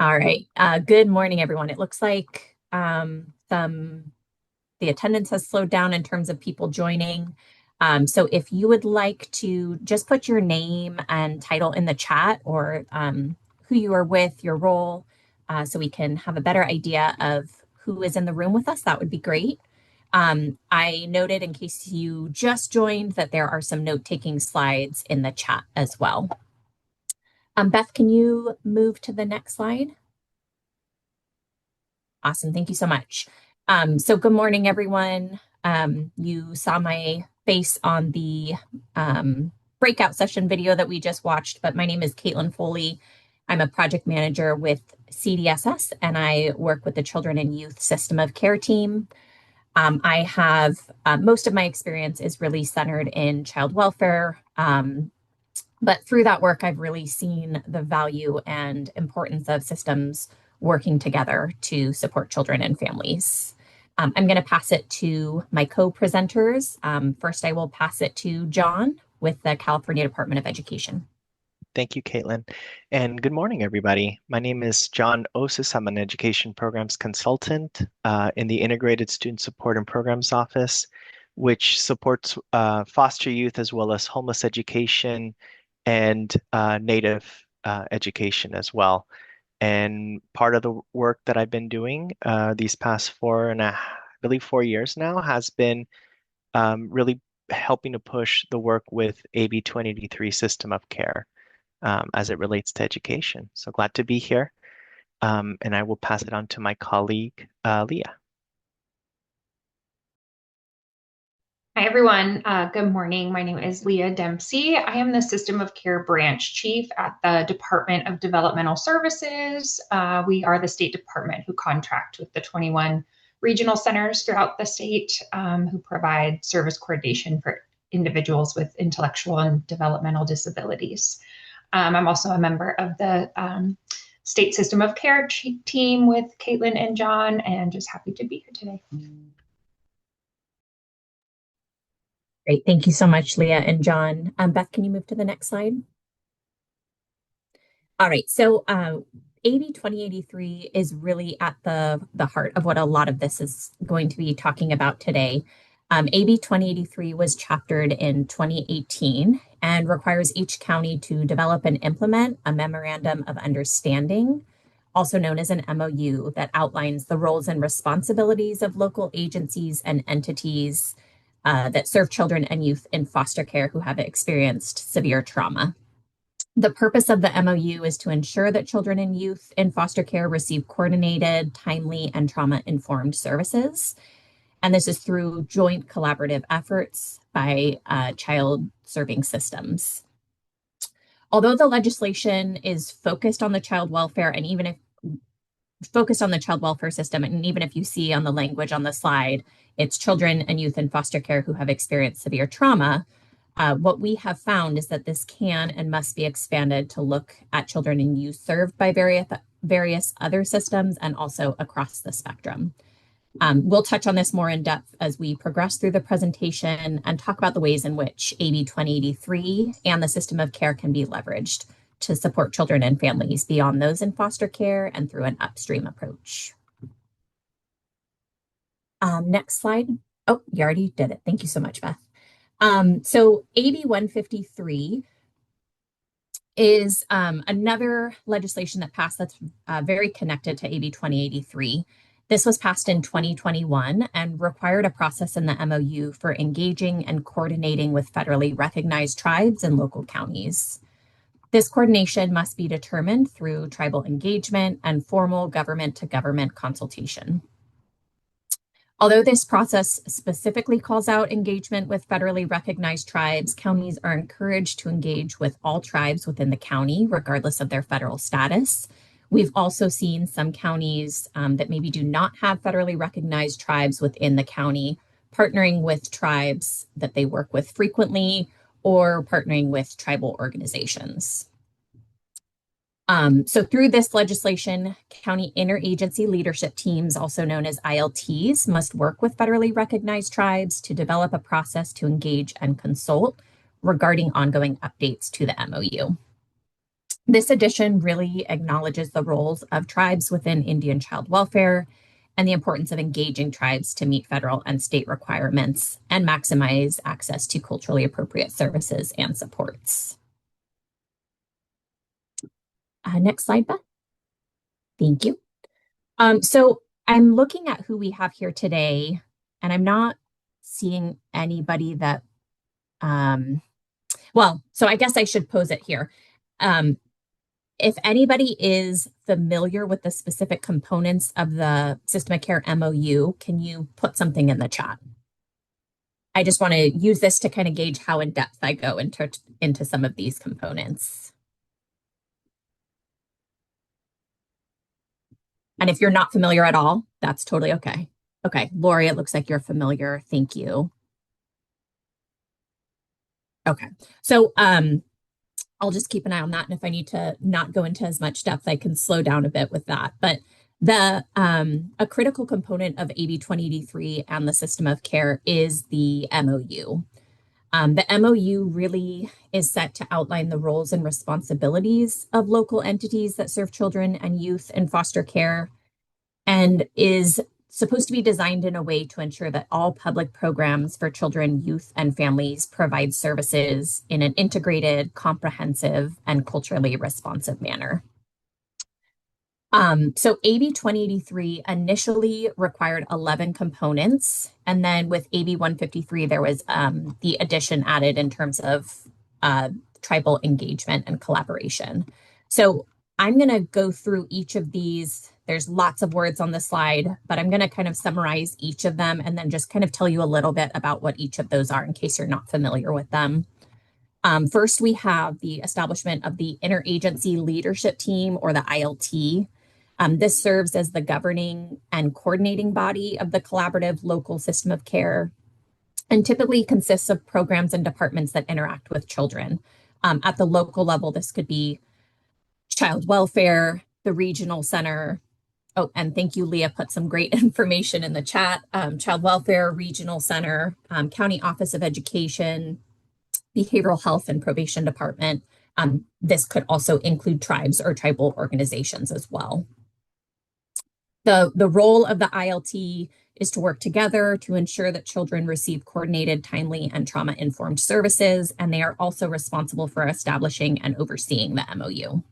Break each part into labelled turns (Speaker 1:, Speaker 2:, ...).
Speaker 1: All right. Good morning, everyone. It looks like the attendance has slowed down in terms of people joining. So if you would like to just put your name and title in the chat or who you are with, your role, so we can have a better idea of who is in the room with us, that would be great. I noted in case you just joined that there are some note-taking slides in the chat as well. Beth, can you move to the next slide? Awesome. Thank you so much. So good morning, everyone. You saw my face on the breakout session video that we just watched, but my name is Katelyn Foley. I'm a project manager with CDSS, and I work with the Children and Youth System of Care team. I have most of my experience is really centered in child welfare. But through that work, I've really seen the value and importance of systems working together to support children and families. I'm going to pass it to my co-presenters. First, I will pass it to John with the California Department of Education.
Speaker 2: Thank you, Katelyn. And good morning, everybody. My name is John Oses. I'm an education programs consultant in the Integrated Student Support and Programs Office, which supports foster youth as well as homeless education and Native education as well. And part of the work that I've been doing these past 4 years now has been really helping to push the work with AB2083 system of care as it relates to education. So glad to be here. And I will pass it on to my colleague, Leah.
Speaker 3: Hi, everyone. Good morning. My name is Leah Dempsey. I am the System of Care Branch Chief at the Department of Developmental Services. We are the state department who contract with the 21 regional centers throughout the state who provide service coordination for individuals with intellectual and developmental disabilities. I'm also a member of the State System of Care team with Katelyn and John, and just happy to be here today.
Speaker 1: Great. Thank you so much, Leah and John. Beth, can you move to the next slide? All right. So AB 2083 is really at the heart of what a lot of this is going to be talking about today. AB 2083 was chaptered in 2018 and requires each county to develop and implement a memorandum of understanding, also known as an MOU, that outlines the roles and responsibilities of local agencies and entities that serve children and youth in foster care who have experienced severe trauma. The purpose of the MOU is to ensure that children and youth in foster care receive coordinated, timely, and trauma-informed services. And this is through joint collaborative efforts by child serving systems. Although the legislation is focused on the child welfare and even if focused on the child welfare system, and even if you see on the language on the slide, it's children and youth in foster care who have experienced severe trauma, what we have found is that this can and must be expanded to look at children and youth served by various other systems and also across the spectrum. We'll touch on this more in depth as we progress through the presentation and talk about the ways in which AB 2083 and the system of care can be leveraged to support children and families beyond those in foster care and through an upstream approach. Next slide. Oh, you already did it. Thank you so much, Beth. So AB 153 is another legislation that passed that's very connected to AB 2083. This was passed in 2021 and required a process in the MOU for engaging and coordinating with federally recognized tribes and local counties. This coordination must be determined through tribal engagement and formal government-to-government consultation. Although this process specifically calls out engagement with federally recognized tribes, counties are encouraged to engage with all tribes within the county, regardless of their federal status. We've also seen some counties that maybe do not have federally recognized tribes within the county, partnering with tribes that they work with frequently or partnering with tribal organizations. So through this legislation, county interagency leadership teams, also known as ILTs, must work with federally recognized tribes to develop a process to engage and consult regarding ongoing updates to the MOU. This edition really acknowledges the roles of tribes within Indian child welfare and the importance of engaging tribes to meet federal and state requirements and maximize access to culturally appropriate services and supports. Next slide, Beth. Thank you. So I'm looking at who we have here today, and I'm not seeing anybody that, so I guess I should pose it here. If anybody is familiar with the specific components of the System of Care MOU, can you put something in the chat? I just want to use this to kind of gauge how in depth I go into some of these components. And if you're not familiar at all, that's totally okay. Okay, Lori, it looks like you're familiar. Thank you. Okay, so I'll just keep an eye on that. And if I need to not go into as much depth, I can slow down a bit with that. But a critical component of AB 2083 and the System of Care is the MOU. The MOU really is set to outline the roles and responsibilities of local entities that serve children and youth in foster care, and is supposed to be designed in a way to ensure that all public programs for children, youth, and families provide services in an integrated, comprehensive, and culturally responsive manner. So AB 2083 initially required 11 components, and then with AB 153, there was the addition added in terms of tribal engagement and collaboration. So I'm going to go through each of these. There's lots of words on the slide, but I'm going to kind of summarize each of them and then just kind of tell you a little bit about what each of those are in case you're not familiar with them. First, we have the establishment of the Interagency Leadership Team, or the ILT. This serves as the governing and coordinating body of the collaborative local system of care, and typically consists of programs and departments that interact with children. At the local level, this could be child welfare, the regional center. Oh, and thank you, Leah, put some great information in the chat. Child welfare, regional center, county office of education, behavioral health and probation department. This could also include tribes or tribal organizations as well. The role of the ILT is to work together to ensure that children receive coordinated, timely, and trauma-informed services, and they are also responsible for establishing and overseeing the MOU.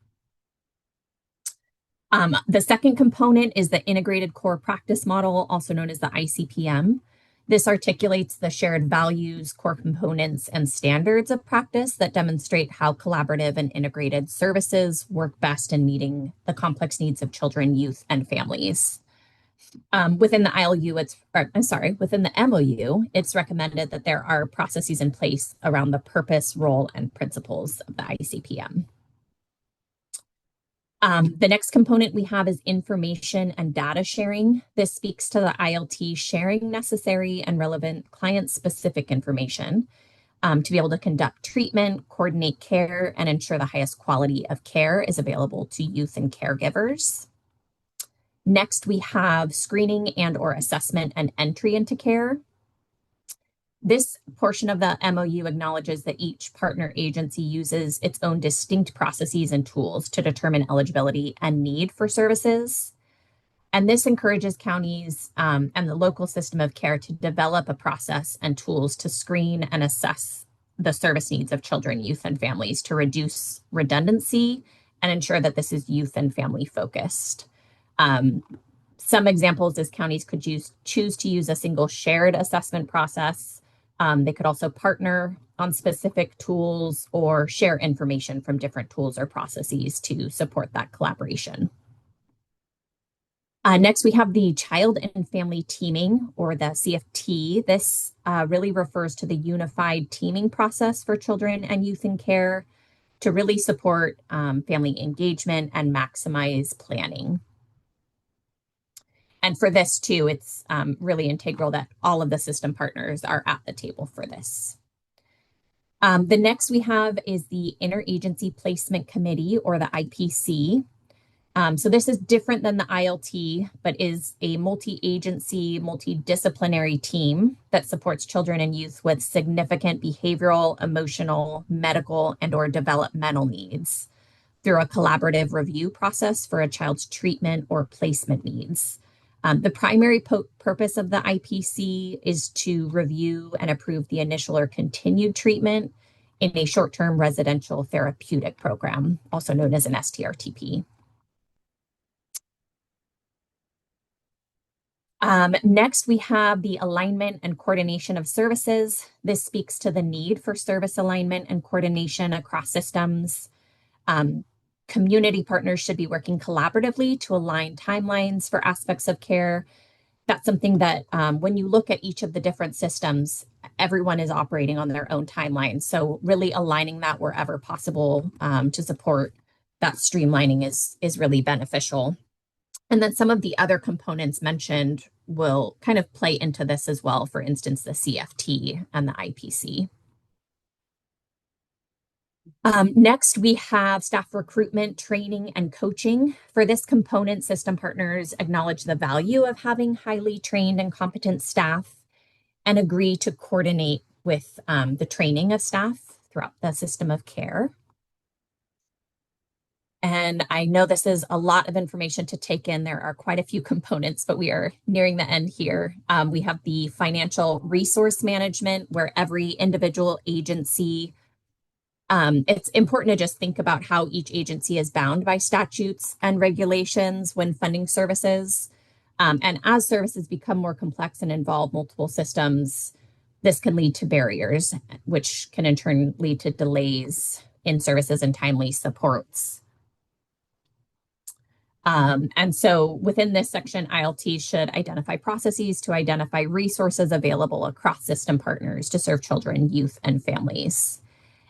Speaker 1: The second component is the Integrated Core Practice Model, also known as the ICPM. This articulates the shared values, core components, and standards of practice that demonstrate how collaborative and integrated services work best in meeting the complex needs of children, youth, and families. Within the within the MOU, it's recommended that there are processes in place around the purpose, role, and principles of the ICPM. The next component we have is information and data sharing. This speaks to the ILT sharing necessary and relevant client-specific information to be able to conduct treatment, coordinate care, and ensure the highest quality of care is available to youth and caregivers. Next, we have screening and/or assessment and entry into care. This portion of the MOU acknowledges that each partner agency uses its own distinct processes and tools to determine eligibility and need for services. And this encourages counties and the local system of care to develop a process and tools to screen and assess the service needs of children, youth, and families to reduce redundancy and ensure that this is youth and family focused. Some examples is counties could choose to use a single shared assessment process. They could also partner on specific tools or share information from different tools or processes to support that collaboration. Next, we have the Child and Family Teaming, or the CFT. This really refers to the unified teaming process for children and youth in care to really support family engagement and maximize planning. And for this too, it's really integral that all of the system partners are at the table for this. The next we have is the Interagency Placement Committee, or the IPC. So this is different than the ILT, but is a multi-agency, multidisciplinary team that supports children and youth with significant behavioral, emotional, medical, and/or developmental needs. through a collaborative review process for a child's treatment or placement needs. The primary purpose of the IPC is to review and approve the initial or continued treatment in a short-term residential therapeutic program, also known as an STRTP. Next, we have the alignment and coordination of services. This speaks to the need for service alignment and coordination across systems. Community partners should be working collaboratively to align timelines for aspects of care. That's something that when you look at each of the different systems, everyone is operating on their own timeline. So really aligning that wherever possible to support that streamlining is really beneficial. And then some of the other components mentioned will kind of play into this as well. For instance, the CFT and the IPC. Next, we have staff recruitment, training, and coaching. For this component, system partners acknowledge the value of having highly trained and competent staff and agree to coordinate with the training of staff throughout the system of care. And I know this is a lot of information to take in. There are quite a few components, but we are nearing the end here. We have the financial resource management, where every individual agency, it's important to just think about how each agency is bound by statutes and regulations when funding services. And as services become more complex and involve multiple systems, this can lead to barriers, which can in turn lead to delays in services and timely supports. And so within this section, ILT should identify processes to identify resources available across system partners to serve children, youth, and families.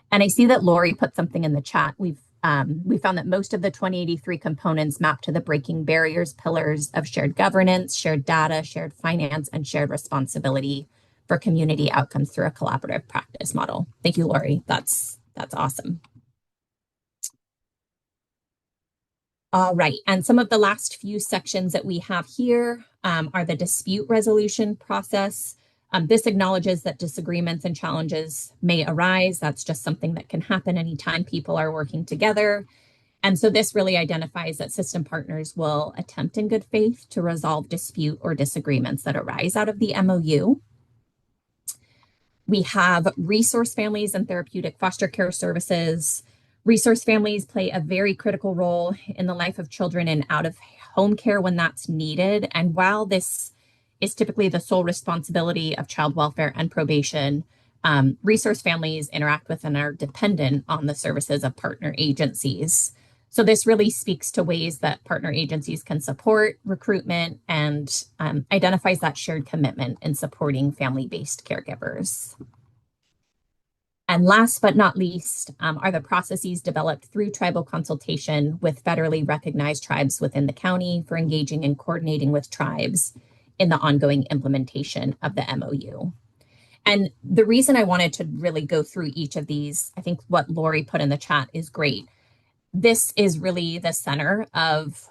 Speaker 1: And I see that Lori put something in the chat. We found that most of the 2083 components map to the breaking barriers pillars of shared governance, shared data, shared finance, and shared responsibility for community outcomes through a collaborative practice model. Thank you, Lori. That's awesome. All right, and some of the last few sections that we have here are the dispute resolution process. This acknowledges that disagreements and challenges may arise. That's just something that can happen anytime people are working together. And so this really identifies that system partners will attempt in good faith to resolve dispute or disagreements that arise out of the MOU. We have resource families and therapeutic foster care services. Resource families play a very critical role in the life of children in out-of-home care when that's needed. And while this is typically the sole responsibility of child welfare and probation, resource families interact with and are dependent on the services of partner agencies. So this really speaks to ways that partner agencies can support recruitment and identifies that shared commitment in supporting family-based caregivers. And last but not least are the processes developed through tribal consultation with federally recognized tribes within the county for engaging and coordinating with tribes in the ongoing implementation of the MOU. And the reason I wanted to really go through each of these, I think what Lori put in the chat is great. This is really the center of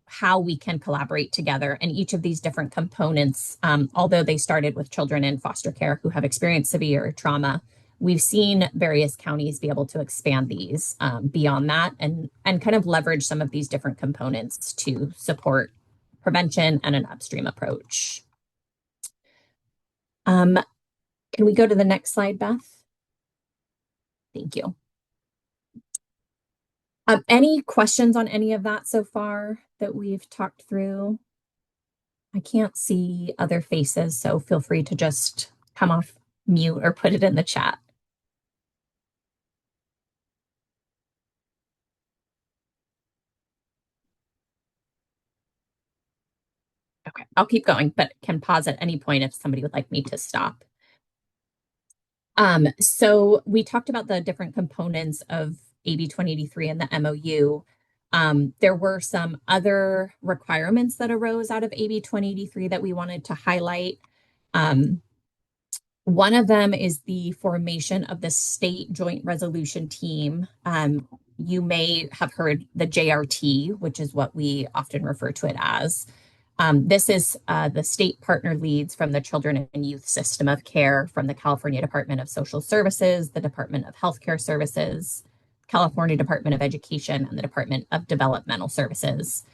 Speaker 1: how we can collaborate together, and each of these different components, although they started with children in foster care who have experienced severe trauma, we've seen various counties be able to expand these beyond that and kind of leverage some of these different components to support prevention and an upstream approach. Can we go to the next slide, Beth? Thank you. Any questions on any of that so far that we've talked through? I can't see other faces, so feel free to just come off mute or put it in the chat. Okay, I'll keep going, but can pause at any point if somebody would like me to stop. So we talked about the different components of AB 2083 and the MOU. There were some other requirements that arose out of AB 2083 that we wanted to highlight. One of them is the formation of the state joint resolution team. You may have heard the JRT, which is what we often refer to it as. This is the state partner leads from the Children and Youth System of Care from the California Department of Social Services, the Department of Healthcare Services, California Department of Education and the Department of Developmental Services.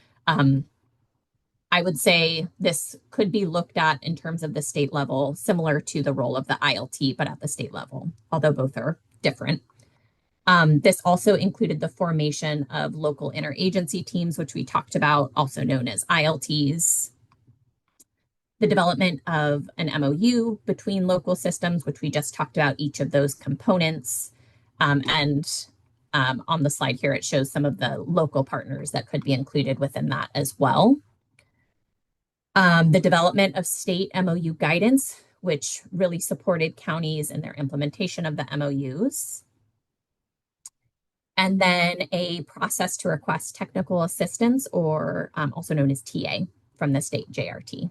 Speaker 1: I would say this could be looked at in terms of the state level, similar to the role of the ILT, but at the state level, although both are different. This also included the formation of local interagency teams, which we talked about, also known as ILTs, the development of an MOU between local systems, which we just talked about each of those components. On the slide here, it shows some of the local partners that could be included within that as well. The development of state MOU guidance, which really supported counties in their implementation of the MOUs. And then a process to request technical assistance, or also known as TA, from the state JRT.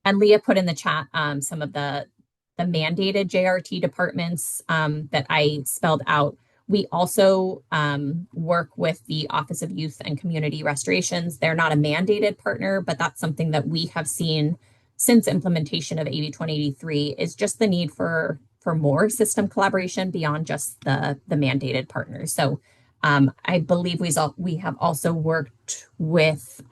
Speaker 1: And Leah put in the chat some of the mandated JRT departments that I spelled out. We also work with the Office of Youth and Community Restorations. They're not a mandated partner, but that's something that we have seen since implementation of AB 2083 is just the need for more system collaboration beyond just the mandated partners. So I believe we have also worked with,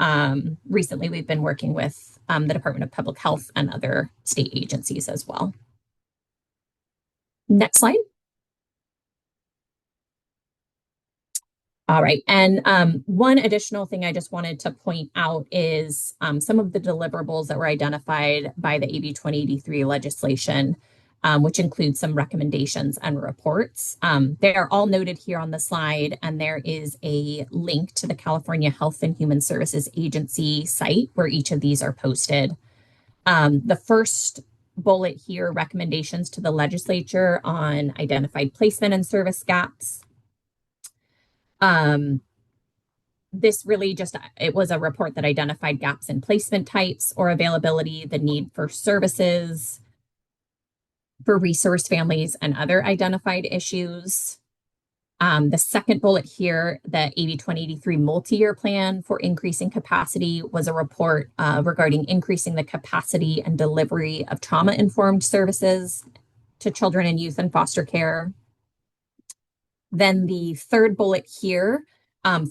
Speaker 1: recently we've been working with the Department of Public Health and other state agencies as well. Next slide. All right, and one additional thing I just wanted to point out is some of the deliverables that were identified by the AB 2083 legislation, which includes some recommendations and reports. They are all noted here on the slide, and there is a link to the California Health and Human Services Agency site where each of these are posted. The first bullet here, recommendations to the legislature on identified placement and service gaps. This really it was a report that identified gaps in placement types or availability, the need for services for resource families, and other identified issues. The second bullet here, the AB 2083 multi-year plan for increasing capacity, was a report regarding increasing the capacity and delivery of trauma-informed services to children and youth in foster care. Then the third bullet here,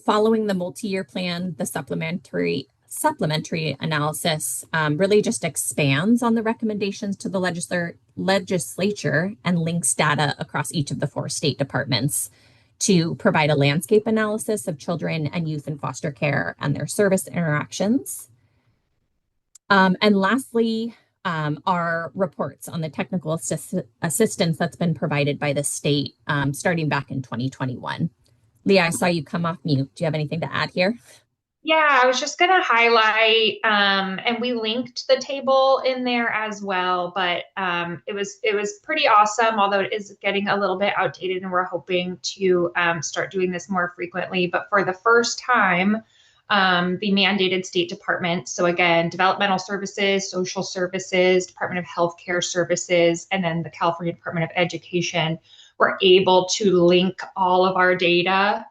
Speaker 1: following the multi-year plan, the supplementary analysis really just expands on the recommendations to the legislature and links data across each of the 4 state departments to provide a landscape analysis of children and youth in foster care and their service interactions. And lastly, our reports on the technical assistance that's been provided by the state starting back in 2021. Leah, I saw you come off mute. Do you have anything to add here?
Speaker 3: Yeah, I was just going to highlight, and we linked the table in there as well, but it was pretty awesome, although it is getting a little bit outdated, and we're hoping to start doing this more frequently. But for the first time, the mandated state departments, so again, developmental services, social services, Department of Healthcare Services, and then the California Department of Education, were able to link all of our data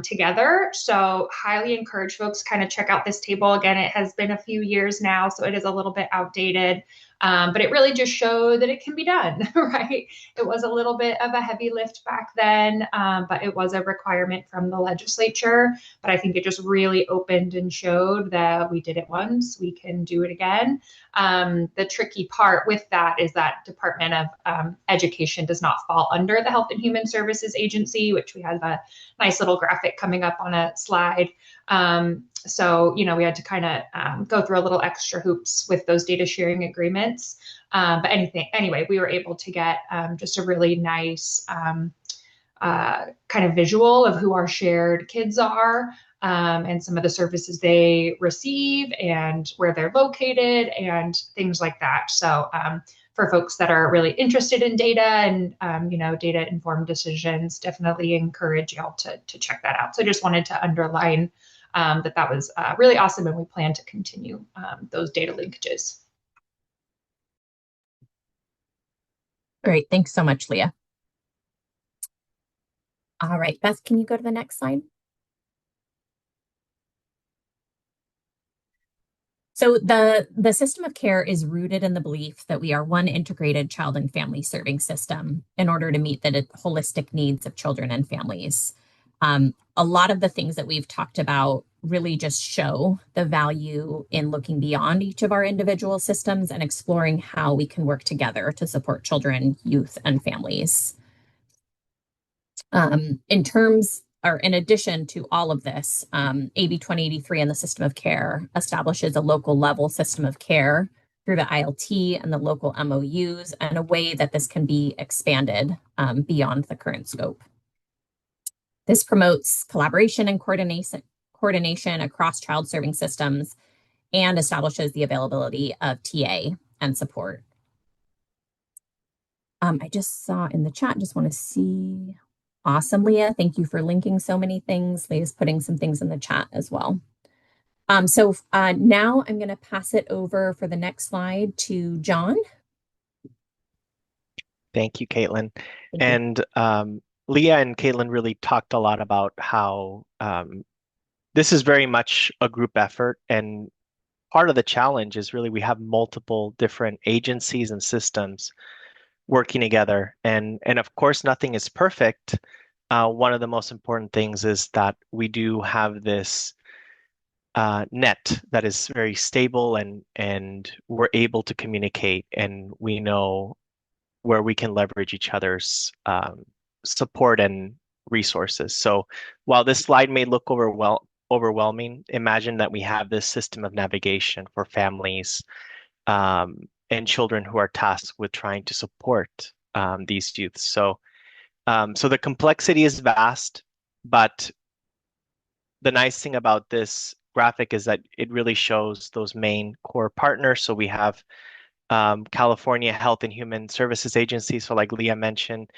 Speaker 3: together. So highly encourage folks kind of check out this table. Again, it has been a few years now, so it is a little bit outdated, but it really just showed that it can be done, right? It was a little bit of a heavy lift back then, but it was a requirement from the legislature. But I think it just really opened and showed that we did it once, we can do it again. The tricky part with that is that Department of Education does not fall under the Health and Human Services Agency, which we have a nice little graphic coming up on a slide. So, we had to kind of go through a little extra hoops with those data sharing agreements. But anyway, we were able to get just a really nice kind of visual of who our shared kids are, and some of the services they receive and where they're located and things like that. So for folks that are really interested in data and, data informed decisions, definitely encourage y'all to check that out. So I just wanted to underline that was really awesome, and we plan to continue those data linkages.
Speaker 1: Great. Thanks so much, Leah. All right, Beth, can you go to the next slide? So the system of care is rooted in the belief that we are one integrated child and family serving system in order to meet the holistic needs of children and families. A lot of the things that we've talked about really just show the value in looking beyond each of our individual systems and exploring how we can work together to support children, youth, and families. In terms or in addition to all of this, AB 2083 and the system of care establishes a local level system of care through the ILT and the local MOUs and a way that this can be expanded beyond the current scope. This promotes collaboration and coordination across child serving systems and establishes the availability of TA and support. I just saw in the chat, just want to see. Awesome, Leah. Thank you for linking so many things. Leah's putting some things in the chat as well. So now I'm going to pass it over for the next slide to John.
Speaker 2: Thank you, Katelyn.
Speaker 1: Thank you.
Speaker 2: And Leah and Katelyn really talked a lot about how this is very much a group effort. And part of the challenge is really we have multiple different agencies and systems working together. And of course, nothing is perfect. One of the most important things is that we do have this net that is very stable and we're able to communicate and we know where we can leverage each other's support and resources. So while this slide may look overwhelming, imagine that we have this system of navigation for families and children who are tasked with trying to support these youths. So the complexity is vast, but the nice thing about this graphic is that it really shows those main core partners. So we have California Health and Human Services Agency. So like Leah mentioned,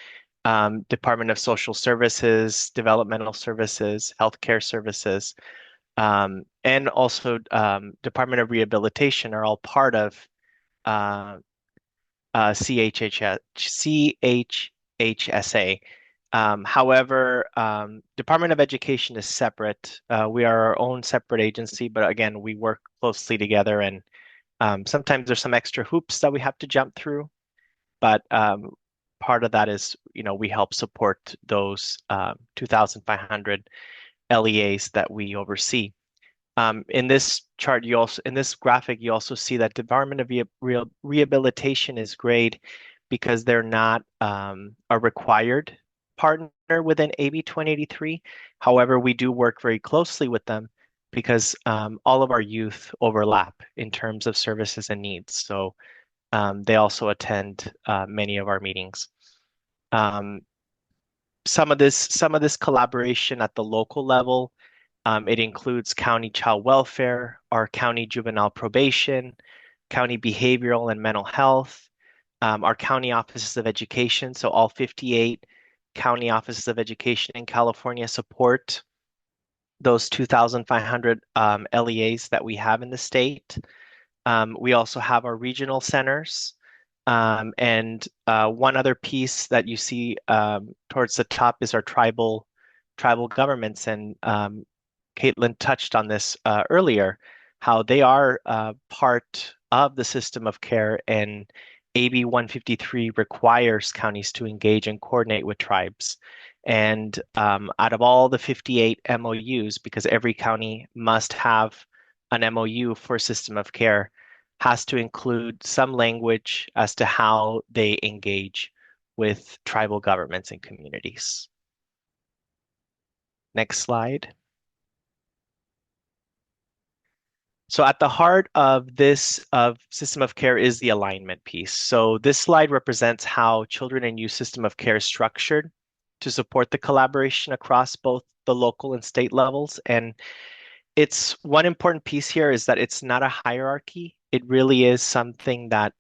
Speaker 2: Department of Social Services, Developmental Services, Healthcare Services, and also Department of Rehabilitation are all part of CHHSA. However, Department of Education is separate. We are our own separate agency, but again, we work closely together and sometimes there's some extra hoops that we have to jump through, but part of that is, we help support those 2,500 LEAs that we oversee. In this chart, in this graphic, you also see that Department of Rehabilitation is great because they're not a required partner within AB 2083. However, we do work very closely with them because all of our youth overlap in terms of services and needs. So they also attend many of our meetings. Some of this collaboration at the local level, it includes county child welfare, our county juvenile probation, county behavioral and mental health, our county offices of education. So all 58 county offices of education in California support those 2,500 LEAs that we have in the state. We also have our regional centers. And one other piece that you see towards the top is our tribal governments. And Katelyn touched on this earlier, how they are part of the system of care, and AB 153 requires counties to engage and coordinate with tribes. And out of all the 58 MOUs, because every county must have an MOU for system of care, has to include some language as to how they engage with tribal governments and communities. Next slide. So at the heart of this system of care is the alignment piece. So this slide represents how children and youth system of care is structured to support the collaboration across both the local and state levels. And it's one important piece here is that it's not a hierarchy. It really is something that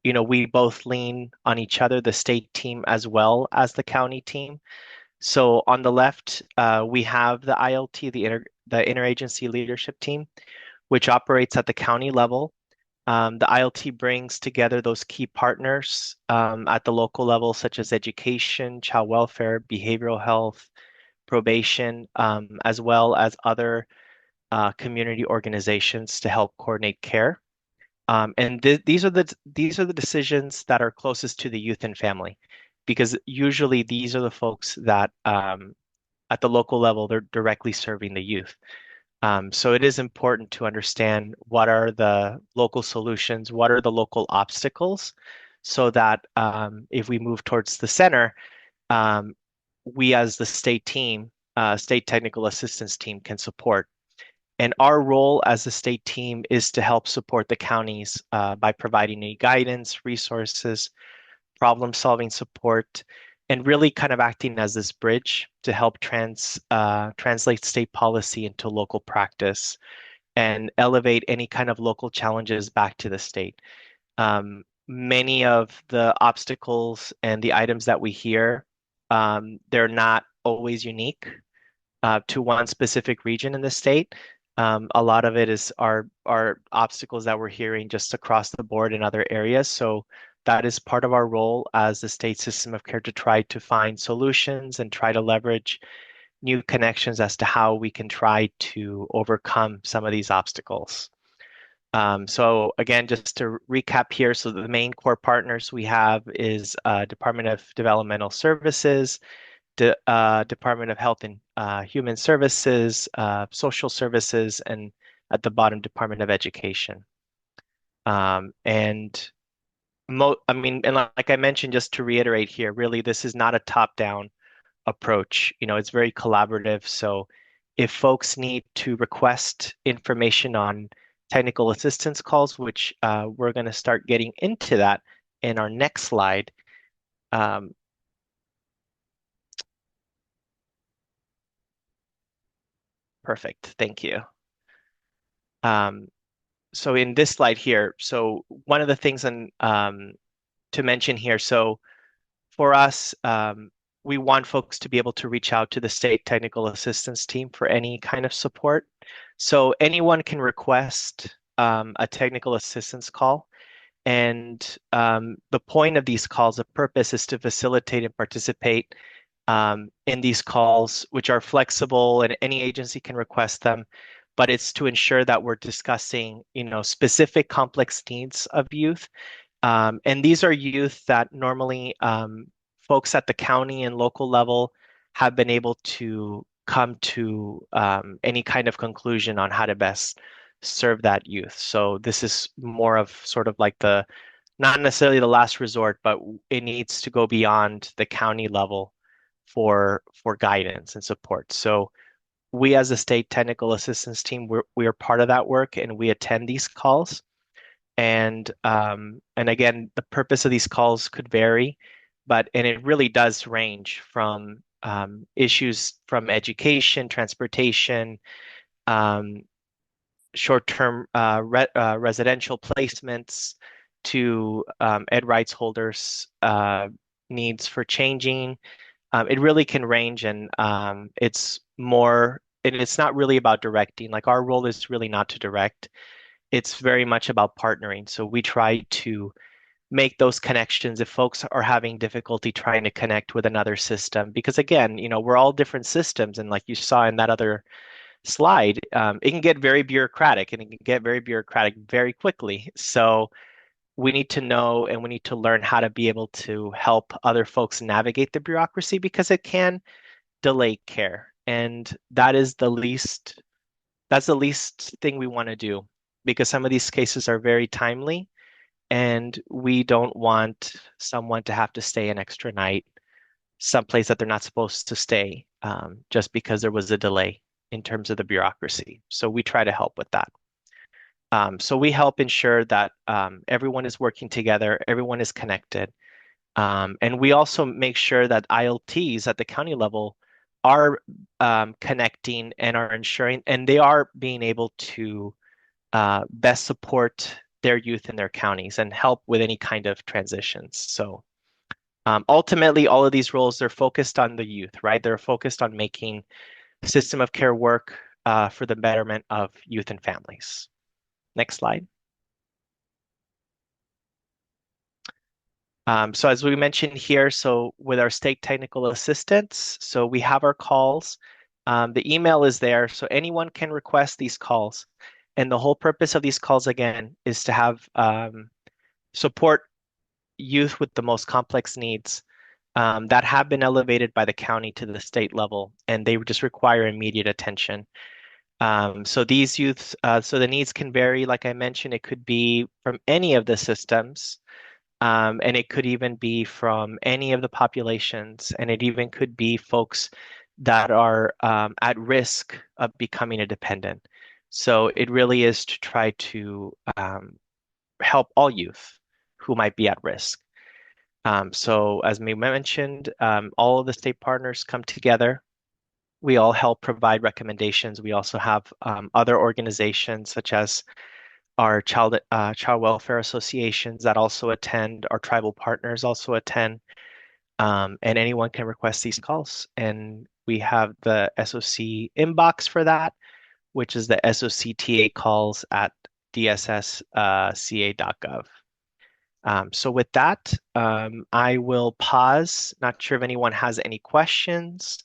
Speaker 2: we both lean on each other, the state team as well as the county team. So on the left, we have the ILT, the interagency leadership team, which operates at the county level. The ILT brings together those key partners at the local level, such as education, child welfare, behavioral health, probation, as well as other community organizations to help coordinate care. And these are the decisions that are closest to the youth and family, because usually these are the folks that at the local level they're directly serving the youth. So it is important to understand what are the local solutions, what are the local obstacles, so that if we move towards the center, um, we as the state team, state technical assistance team, can support. And our role as a state team is to help support the counties by providing any guidance, resources, problem-solving support, and really kind of acting as this bridge to help translate state policy into local practice and elevate any kind of local challenges back to the state. Many of the obstacles and the items that we hear, they're not always unique to one specific region in the state. A lot of it is our obstacles that we're hearing just across the board in other areas. So that is part of our role as the state system of care to try to find solutions and try to leverage new connections as to how we can try to overcome some of these obstacles. So again, just to recap here, so the main core partners we have is Department of Developmental Services, Department of Health and Human Services, Social Services, and at the bottom, Department of Education. And I mean, and like I mentioned, just to reiterate here, really, this is not a top-down approach. It's very collaborative. So if folks need to request information on technical assistance calls, which we're going to start getting into that in our next slide. Perfect. Thank you. So in this slide here, so one of the things to mention here, so for us, we want folks to be able to reach out to the state technical assistance team for any kind of support. So anyone can request a technical assistance call. And the point of these calls, the purpose is to facilitate and participate in these calls, which are flexible and any agency can request them. But it's to ensure that we're discussing, specific complex needs of youth. And these are youth that normally folks at the county and local level have been able to come to any kind of conclusion on how to best serve that youth. So this is more of sort of like not necessarily the last resort, but it needs to go beyond the county level for guidance and support. So we as a state technical assistance team, we are part of that work and we attend these calls. And again, the purpose of these calls could vary, and it really does range from issues from education, transportation, short-term residential placements to ed rights holders needs for changing. It really can range, and it's not really about directing. Like our role is really not to direct. It's very much about partnering. So we try to make those connections if folks are having difficulty trying to connect with another system. Because again, we're all different systems. And like you saw in that other slide, it can get very bureaucratic and it can get very bureaucratic very quickly. So we need to know and we need to learn how to be able to help other folks navigate the bureaucracy because it can delay care. And that's the least thing we want to do because some of these cases are very timely and we don't want someone to have to stay an extra night someplace that they're not supposed to stay just because there was a delay in terms of the bureaucracy. So we try to help with that. So we help ensure that everyone is working together, everyone is connected. And we also make sure that ILTs at the county level are connecting and are ensuring, and they are being able to best support their youth in their counties and help with any kind of transitions. So ultimately, all of these roles, they're focused on the youth, right? They're focused on making system of care work for the betterment of youth and families. Next slide. So as we mentioned here, so with our state technical assistance, so we have our calls The email is there, so anyone can request these calls. And the whole purpose of these calls, again, is to have support youth with the most complex needs that have been elevated by the county to the state level, and they just require immediate attention. So these youths, so the needs can vary. Like I mentioned, it could be from any of the systems, and it could even be from any of the populations, and it even could be folks that are at risk of becoming a dependent. So it really is to try to help all youth who might be at risk. So as we mentioned, all of the state partners come together. We all help provide recommendations. We also have other organizations such as our child welfare associations that also attend. Our tribal partners also attend, and anyone can request these calls. And we have the SOC inbox for that, which is the SOCTA calls at dssca.gov. So with that, I will pause. Not sure if anyone has any questions.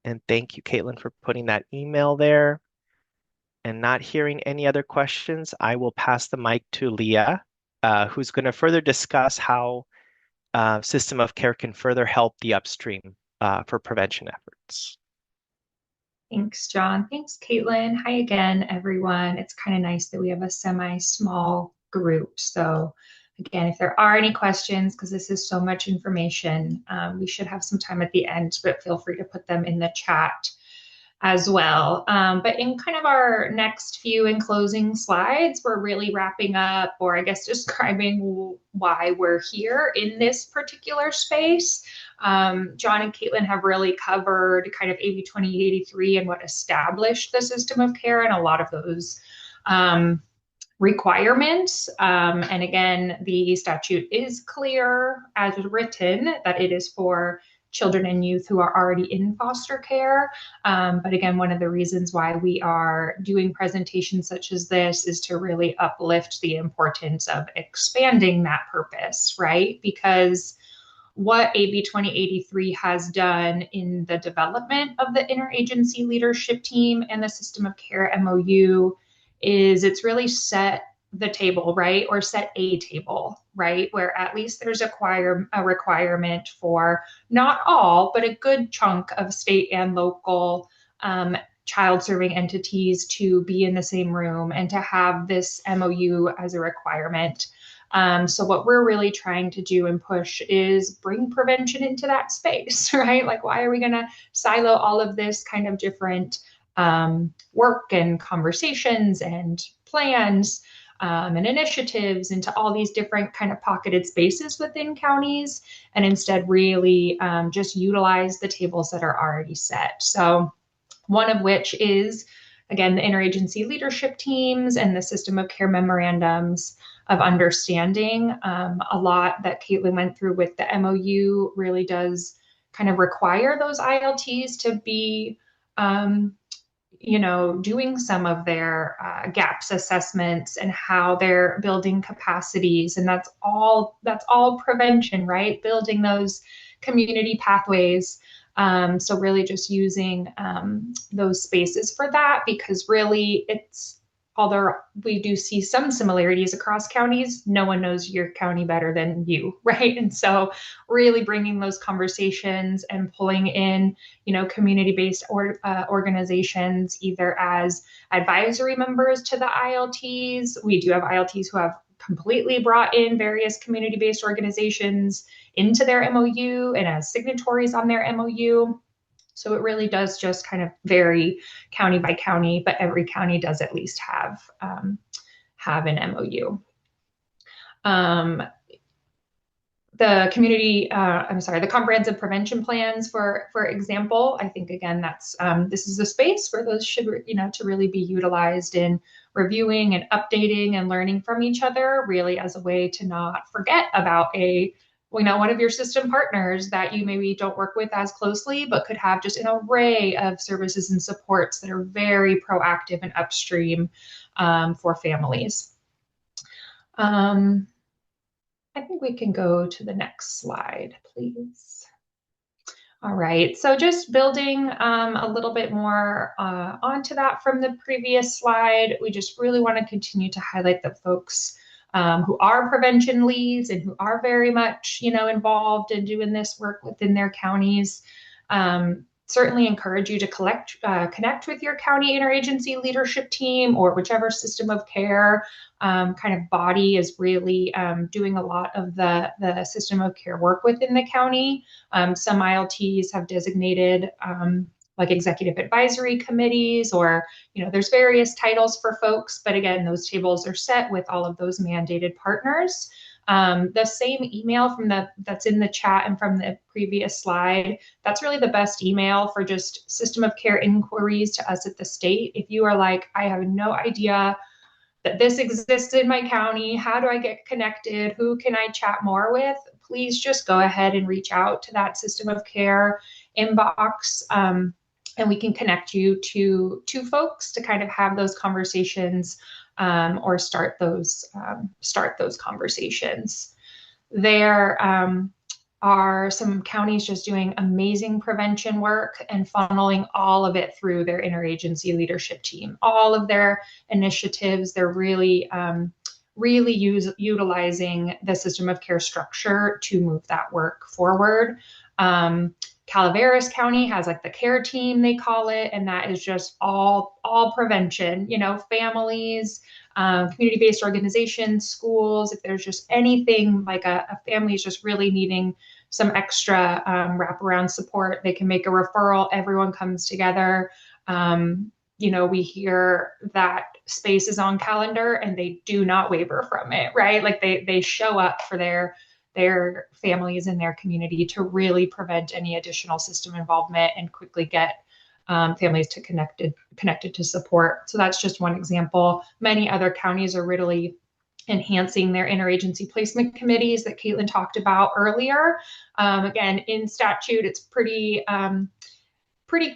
Speaker 2: And thank you, Katelyn, for putting that email there. And not hearing any other questions, I will pass the mic to Leah, who's going to further discuss how system of care can further help the upstream for prevention efforts.
Speaker 3: Thanks, John. Thanks, Katelyn. Hi again, everyone. It's kind of nice that we have a semi-small group. So again, if there are any questions, because this is so much information, we should have some time at the end, but feel free to put them in the chat as well. But in kind of our next few and closing slides, we're really wrapping up, or I guess describing why we're here in this particular space. John and Katelyn have really covered kind of AB 2083 and what established the system of care and a lot of those requirements. And again, the statute is clear as written that it is for children and youth who are already in foster care. But again, one of the reasons why we are doing presentations such as this is to really uplift the importance of expanding that purpose, right? Because what AB 2083 has done in the development of the interagency leadership team and the system of care MOU is it's really set the table, right? Or set a table, right? Where at least there's a requirement for not all, but a good chunk of state and local child serving entities to be in the same room and to have this MOU as a requirement. So what we're really trying to do and push is bring prevention into that space, right? Like, why are we going to silo all of this kind of different work and conversations and plans and initiatives into all these different kind of pocketed spaces within counties, and instead really just utilize the tables that are already set. So one of which is, again, the interagency leadership teams and the system of care memorandums of understanding. A lot that Katelyn went through with the MOU really does kind of require those ILTs to be doing some of their gaps assessments and how they're building capacities. And that's all prevention, right? Building those community pathways. So really just using those spaces for that, because really although we do see some similarities across counties, no one knows your county better than you, right? And so really bringing those conversations and pulling in, community-based organizations, either as advisory members to the ILTs. We do have ILTs who have completely brought in various community-based organizations into their MOU and as signatories on their MOU. So it really does just kind of vary county by county, but every county does at least have an MOU. The comprehensive prevention plans, for example, I think, again, that's this is the space where those should, to really be utilized in reviewing and updating and learning from each other, really as a way to not forget about one of your system partners that you maybe don't work with as closely, but could have just an array of services and supports that are very proactive and upstream for families. I think we can go to the next slide, please. All right, so just building a little bit more onto that from the previous slide, we just really want to continue to highlight the folks who are prevention leads and who are very much, involved in doing this work within their counties. Certainly encourage you to connect with your county interagency leadership team or whichever system of care kind of body is really doing a lot of the system of care work within the county. Some ILTs have designated like executive advisory committees, or, there's various titles for folks, but again, those tables are set with all of those mandated partners. The same email that's in the chat and from the previous slide, that's really the best email for just system of care inquiries to us at the state. If you are like, I have no idea that this exists in my county, how do I get connected? Who can I chat more with? Please just go ahead and reach out to that system of care inbox. And we can connect you to folks to kind of have those conversations or start those conversations. There are some counties just doing amazing prevention work and funneling all of it through their interagency leadership team. All of their initiatives, they're really utilizing the system of care structure to move that work forward. Calaveras County has like the care team, they call it, and that is just all prevention, families, community-based organizations, schools. If there's just anything like a family is just really needing some extra wraparound support, they can make a referral. Everyone comes together. We hear that space is on calendar and they do not waver from it, right? Like they show up for their families in their community to really prevent any additional system involvement and quickly get families to connected to support. So that's just one example. Many other counties are really enhancing their interagency placement committees that Katelyn talked about earlier. Again, in statute, it's pretty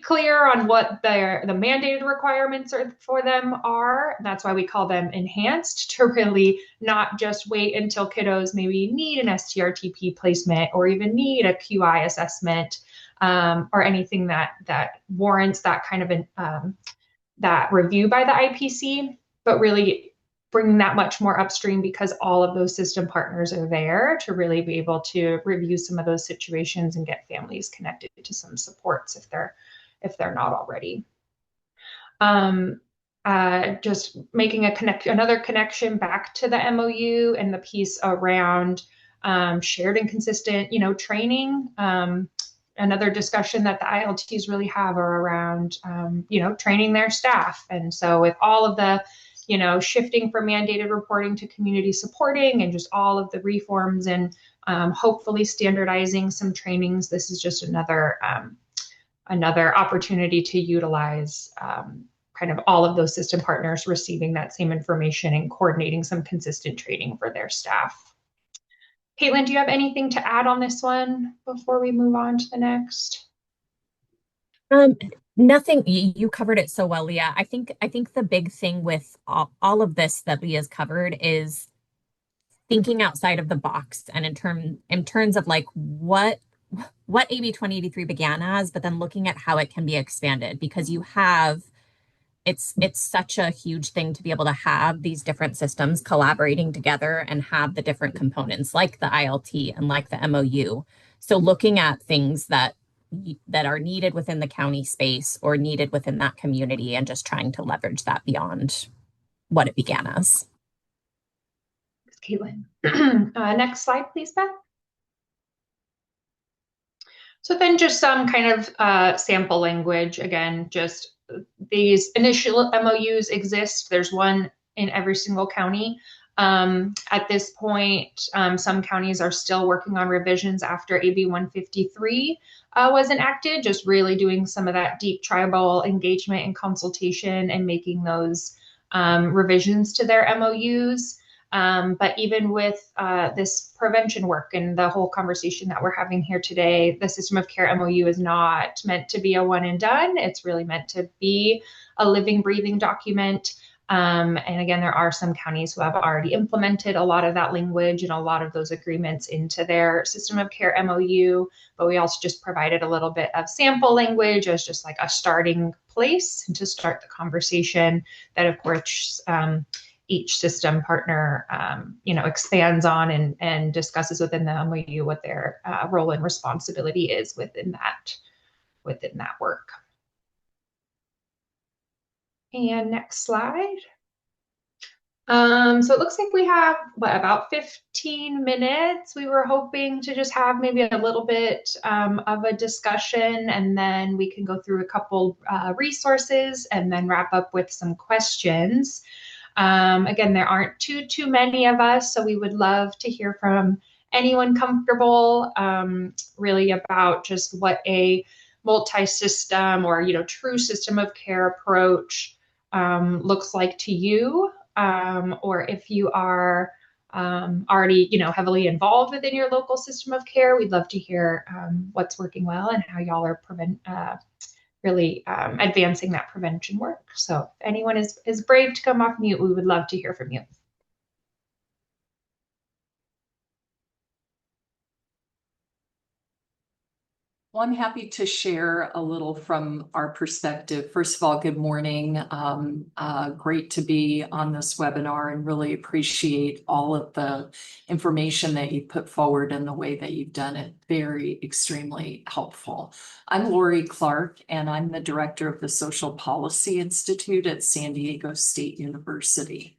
Speaker 3: clear on what the mandated requirements for them are. That's why we call them enhanced, to really not just wait until kiddos maybe need an STRTP placement or even need a QI assessment or anything that warrants that kind of that review by the IPC, but really bringing that much more upstream because all of those system partners are there to really be able to review some of those situations and get families connected to some supports if they're not already. Just making another connection back to the MOU and the piece around shared and consistent, training. Another discussion that the ILTs really have are around, training their staff. And so with all of the, shifting from mandated reporting to community supporting and just all of the reforms and hopefully standardizing some trainings, this is just another opportunity to utilize kind of all of those system partners receiving that same information and coordinating some consistent training for their staff. Katelyn, do you have anything to add on this one before we move on to the next?
Speaker 1: Nothing. You covered it so well, Leah. I think the big thing with all of this that Leah's covered is thinking outside of the box and in terms of like what AB 2083 began as, but then looking at how it can be expanded, because it's such a huge thing to be able to have these different systems collaborating together and have the different components like the ILT and like the MOU. So looking at things that are needed within the county space or needed within that community and just trying to leverage that beyond what it began as.
Speaker 3: Katelyn. Next slide, please, Beth. So then just some kind of sample language. Again, just these initial MOUs exist. There's one in every single county. At this point, some counties are still working on revisions after AB 153 was enacted, just really doing some of that deep tribal engagement and consultation and making those revisions to their MOUs. But even with this prevention work and the whole conversation that we're having here today, the System of Care MOU is not meant to be a one and done. It's really meant to be a living, breathing document. And again, there are some counties who have already implemented a lot of that language and a lot of those agreements into their system of care MOU, but we also just provided a little bit of sample language as just like a starting place to start the conversation that, of course, each system partner, expands on and discusses within the MOU what their role and responsibility is within that work. And next slide. So it looks like we have, about 15 minutes. We were hoping to just have maybe a little bit of a discussion, and then we can go through a couple resources and then wrap up with some questions. Again, there aren't too many of us, so we would love to hear from anyone comfortable, really about just what a multi-system or, true system of care approach looks like to you, or if you are already, heavily involved within your local system of care. We'd love to hear what's working well and how y'all are really advancing that prevention work. So if anyone is brave to come off mute, we would love to hear from you.
Speaker 4: Well, I'm happy to share a little from our perspective. First of all, good morning. Great to be on this webinar and really appreciate all of the information that you put forward and the way that you've done it. Very extremely helpful. I'm Lori Clark, and I'm the director of the Social Policy Institute at San Diego State University.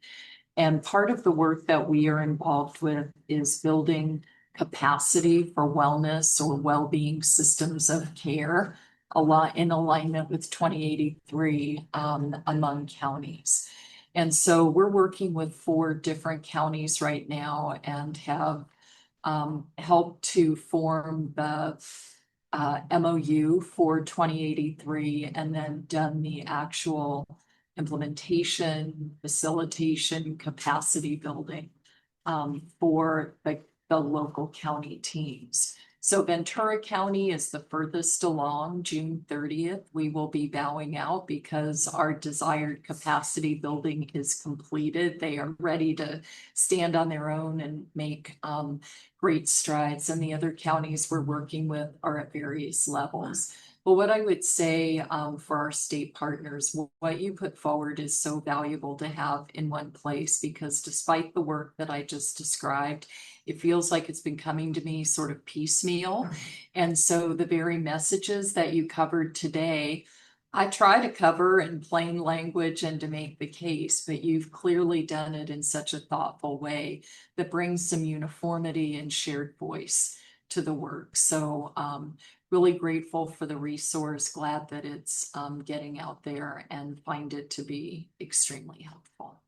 Speaker 4: And part of the work that we are involved with is building capacity for wellness or well-being systems of care, a lot in alignment with 2083 among counties. And so we're working with 4 different counties right now and have helped to form the MOU for 2083 and then done the actual implementation, facilitation, capacity building for the local county teams. So Ventura County is the furthest along. June 30th, we will be bowing out because our desired capacity building is completed. They are ready to stand on their own and make great strides. And the other counties we're working with are at various levels. But what I would say for our state partners, what you put forward is so valuable to have in one place, because despite the work that I just described, it feels like it's been coming to me sort of piecemeal. And so the very messages that you covered today, I try to cover in plain language and to make the case, but you've clearly done it in such a thoughtful way that brings some uniformity and shared voice to the work. So really grateful for the resource, glad that it's getting out there, and find it to be extremely helpful.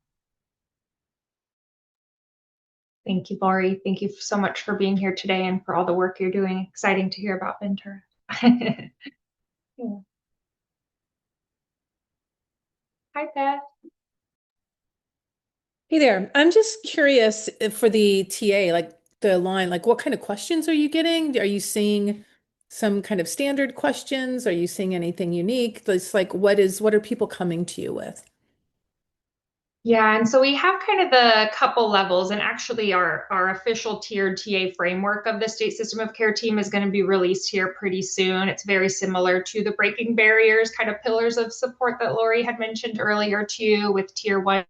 Speaker 3: Thank you, Lori. Thank you so much for being here today and for all the work you're doing. Exciting to hear about Ventura. Yeah. Hi, Beth.
Speaker 5: Hey there. I'm just curious for the TA, like the line, like what kind of questions are you getting? Are you seeing some kind of standard questions? Are you seeing anything unique? It's like, what are people coming to you with?
Speaker 3: Yeah, and so we have kind of the couple levels, and actually our official tiered TA framework of the state system of care team is going to be released here pretty soon. It's very similar to the breaking barriers kind of pillars of support that Lori had mentioned earlier too, with tier 1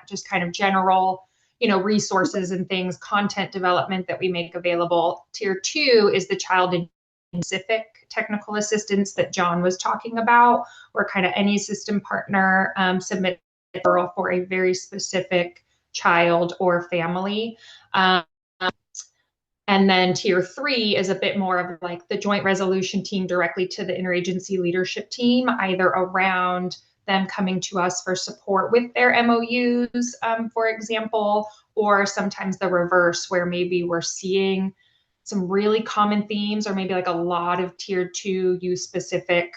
Speaker 3: just kind of general, resources and things, content development that we make available. Tier 2 is the child and specific technical assistance that John was talking about, where kind of any system partner submit referral for a very specific child or family. And then tier 3 is a bit more of like the joint resolution team directly to the interagency leadership team, either around them coming to us for support with their MOUs, for example, or sometimes the reverse, where maybe we're seeing some really common themes, or maybe like a lot of tier 2 use specific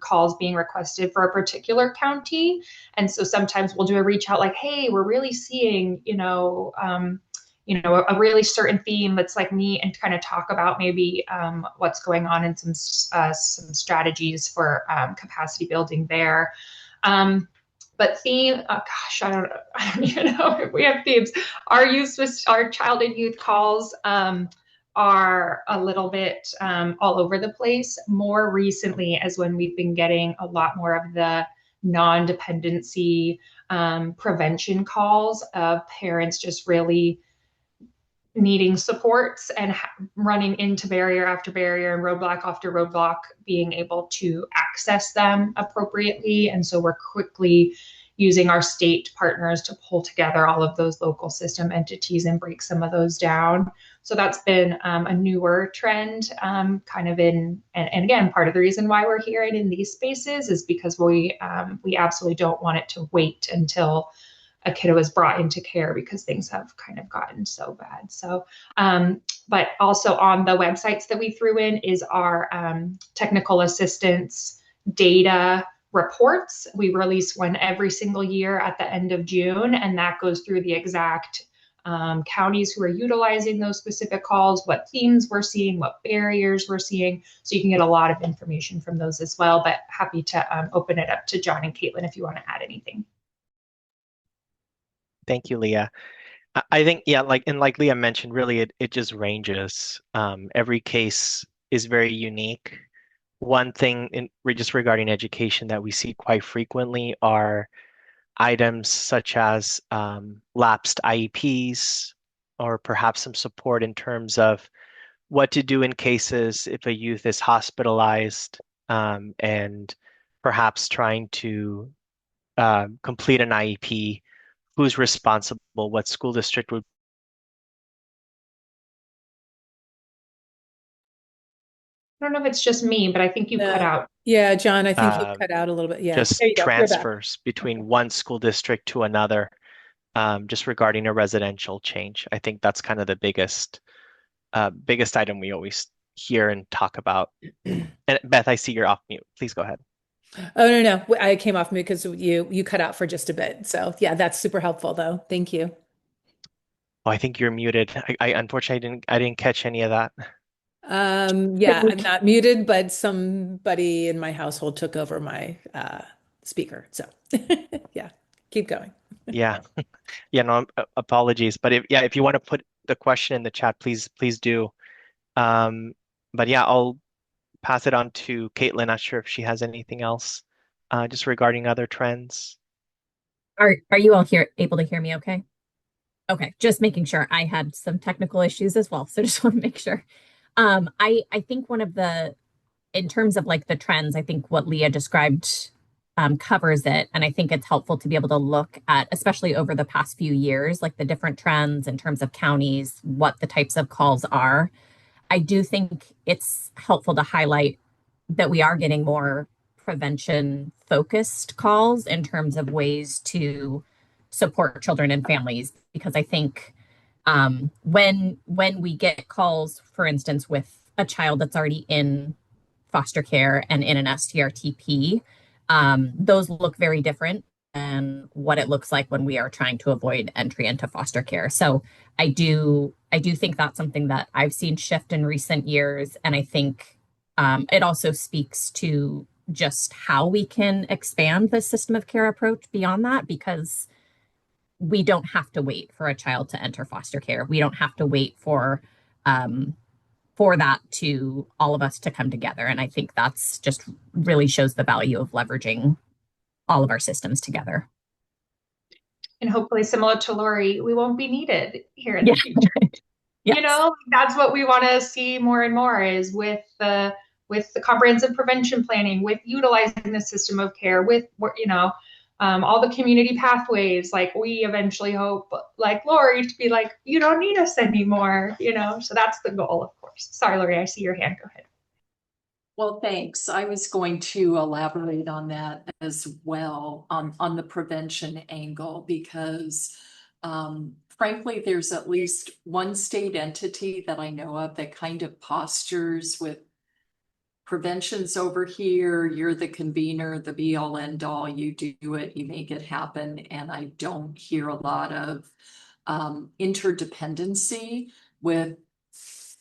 Speaker 3: calls being requested for a particular county. And so sometimes we'll do a reach out like, hey, we're really seeing, a really certain theme that's like neat, and kind of talk about maybe what's going on and some strategies for capacity building there. But But gosh, I don't even know if we have themes. Our child and youth calls are a little bit all over the place. More recently, as when we've been getting a lot more of the non-dependency prevention calls of parents just really needing supports and running into barrier after barrier and roadblock after roadblock, being able to access them appropriately. And so we're quickly using our state partners to pull together all of those local system entities and break some of those down. So that's been a newer trend, kind of and again, part of the reason why we're here and in these spaces is because we absolutely don't want it to wait until a kiddo is brought into care, because things have kind of gotten so bad. So, but also on the websites that we threw in is our technical assistance data reports. We release one every single year at the end of June, and that goes through the exact counties who are utilizing those specific calls, what themes we're seeing, what barriers we're seeing. So you can get a lot of information from those as well, but happy to open it up to John and Katelyn if you want to add anything.
Speaker 2: Thank you, Leah. I think, yeah, like Leah mentioned, really it just ranges. Every case is very unique. One thing just regarding education that we see quite frequently are items such as lapsed IEPs, or perhaps some support in terms of what to do in cases if a youth is hospitalized, and perhaps trying to complete an IEP, who's responsible, what school district would.
Speaker 3: I don't know if it's just me, but I think you cut out.
Speaker 5: Yeah, John, I think you cut out a little bit. Yeah,
Speaker 2: Just
Speaker 5: there you go. You're back.
Speaker 2: transfers between one school district to another, just regarding a residential change. I think that's kind of the biggest item we always hear and talk about. And Beth, I see you're off mute. Please go ahead.
Speaker 5: Oh, no. I came off mute because you cut out for just a bit. So yeah, that's super helpful though. Thank you.
Speaker 2: Oh, I think you're muted. I unfortunately I didn't catch any of that.
Speaker 5: Yeah, I'm not muted, but somebody in my household took over my speaker. So yeah, keep going.
Speaker 2: Yeah. Yeah, no, apologies. But if you want to put the question in the chat, please do. But yeah, I'll pass it on to Katelyn. Not sure if she has anything else just regarding other trends.
Speaker 1: Are you all able to hear me okay? Okay, just making sure. I had some technical issues as well, so just want to make sure. I think one of in terms of like the trends, I think what Leah described covers it. And I think it's helpful to be able to look at, especially over the past few years, like the different trends in terms of counties, what the types of calls are. I do think it's helpful to highlight that we are getting more prevention focused calls in terms of ways to support children and families, because I think when we get calls, for instance, with a child that's already in foster care and in an STRTP, those look very different than what it looks like when we are trying to avoid entry into foster care. So I do think that's something that I've seen shift in recent years, and I think it also speaks to just how we can expand the system of care approach beyond that, because we don't have to wait for a child to enter foster care. We don't have to wait for that to all of us to come together. And I think that's just really shows the value of leveraging all of our systems together.
Speaker 3: And hopefully, similar to Lori, we won't be needed here in the future.
Speaker 1: Yes.
Speaker 3: You know, that's what we want to see more and more, is with the comprehensive prevention planning, with utilizing the system of care, with, you know, all the community pathways. Like, we eventually hope, like Lori, to be like, you don't need us anymore, you know. So that's the goal, of course. Sorry, Lori, I see your hand. Go ahead.
Speaker 4: Well, thanks. I was going to elaborate on that as well, on the prevention angle, because frankly, there's at least one state entity that I know of that kind of postures with prevention's over here, you're the convener, the be all end all, you do it, you make it happen. And I don't hear a lot of interdependency with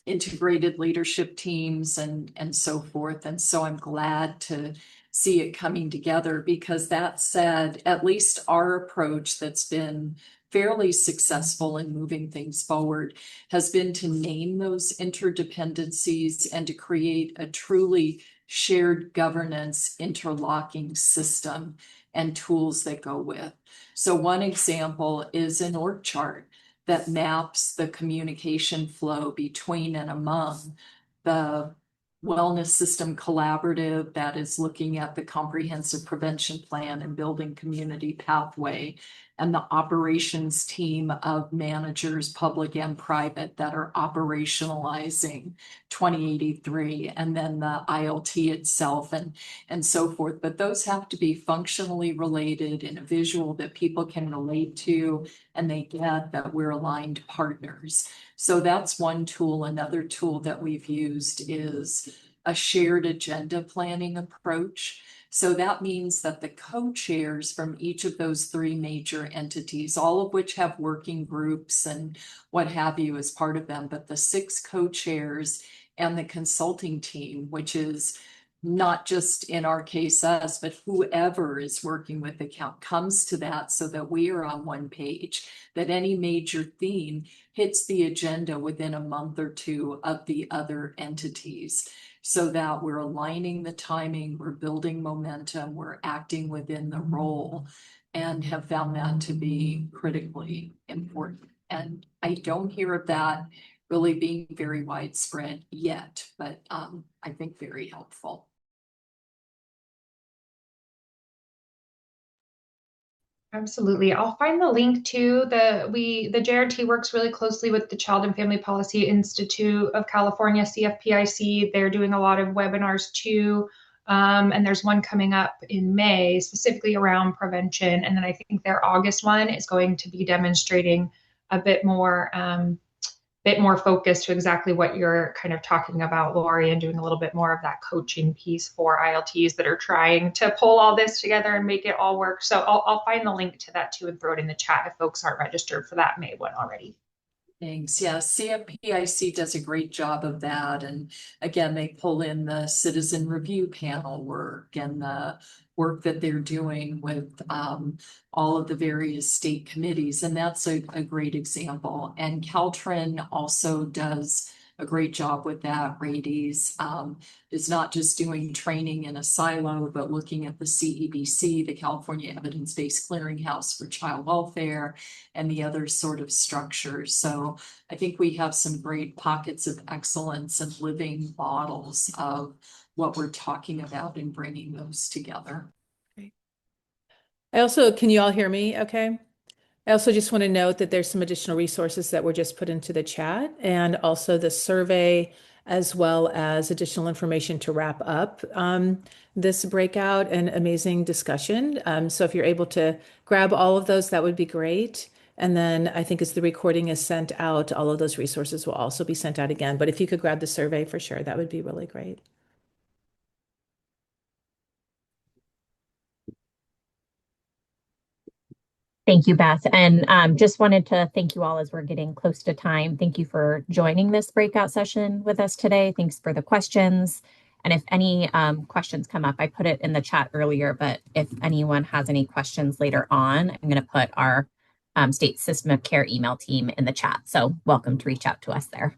Speaker 4: integrated leadership teams and so forth. And so I'm glad to see it coming together, because that said, at least our approach that's been fairly successful in moving things forward has been to name those interdependencies and to create a truly shared governance interlocking system and tools that go with. So one example is an org chart that maps the communication flow between and among the wellness system collaborative that is looking at the comprehensive prevention plan and building community pathway, and the operations team of managers, public and private, that are operationalizing 2083, and then the ILT itself and so forth. But those have to be functionally related in a visual that people can relate to, and they get that we're aligned partners. So that's one tool. Another tool that we've used is a shared agenda planning approach. So that means that the co-chairs from each of those three major entities, all of which have working groups and what have you as part of them, but the 6 co-chairs and the consulting team, which is not just in our case us, but whoever is working with the account, comes to that so that we are on one page, that any major theme hits the agenda within a month or two of the other entities, so that we're aligning the timing, we're building momentum, we're acting within the role, and have found that to be critically important. And I don't hear of that really being very widespread yet, but I think very helpful.
Speaker 3: Absolutely. I'll find the link to the JRT works really closely with the Child and Family Policy Institute of California, CFPIC. They're doing a lot of webinars too. And there's one coming up in May specifically around prevention. And then I think their August one is going to be demonstrating a bit more focused to exactly what you're kind of talking about, Lori, and doing a little bit more of that coaching piece for ILTs that are trying to pull all this together and make it all work. So I'll find the link to that too and throw it in the chat if folks aren't registered for that May one already.
Speaker 4: Thanks. Yeah, CFPIC does a great job of that. And again, they pull in the citizen review panel work and the work that they're doing with all of the various state committees. And that's a great example. And CalTrin also does a great job with that. Radies is not just doing training in a silo, but looking at the CEBC, the California Evidence-Based Clearinghouse for Child Welfare, and the other sort of structures. So I think we have some great pockets of excellence and living models of what we're talking about and bringing those together.
Speaker 5: Great. I also, can you all hear me okay? I also just want to note that there's some additional resources that were just put into the chat, and also the survey, as well as additional information to wrap up this breakout and amazing discussion. So if you're able to grab all of those, that would be great. And then I think as the recording is sent out, all of those resources will also be sent out again. But if you could grab the survey for sure, that would be really great.
Speaker 1: Thank you, Beth. And just wanted to thank you all as we're getting close to time. Thank you for joining this breakout session with us today. Thanks for the questions. And if any questions come up, I put it in the chat earlier, but if anyone has any questions later on, I'm going to put our State System of Care email team in the chat. So welcome to reach out to us there.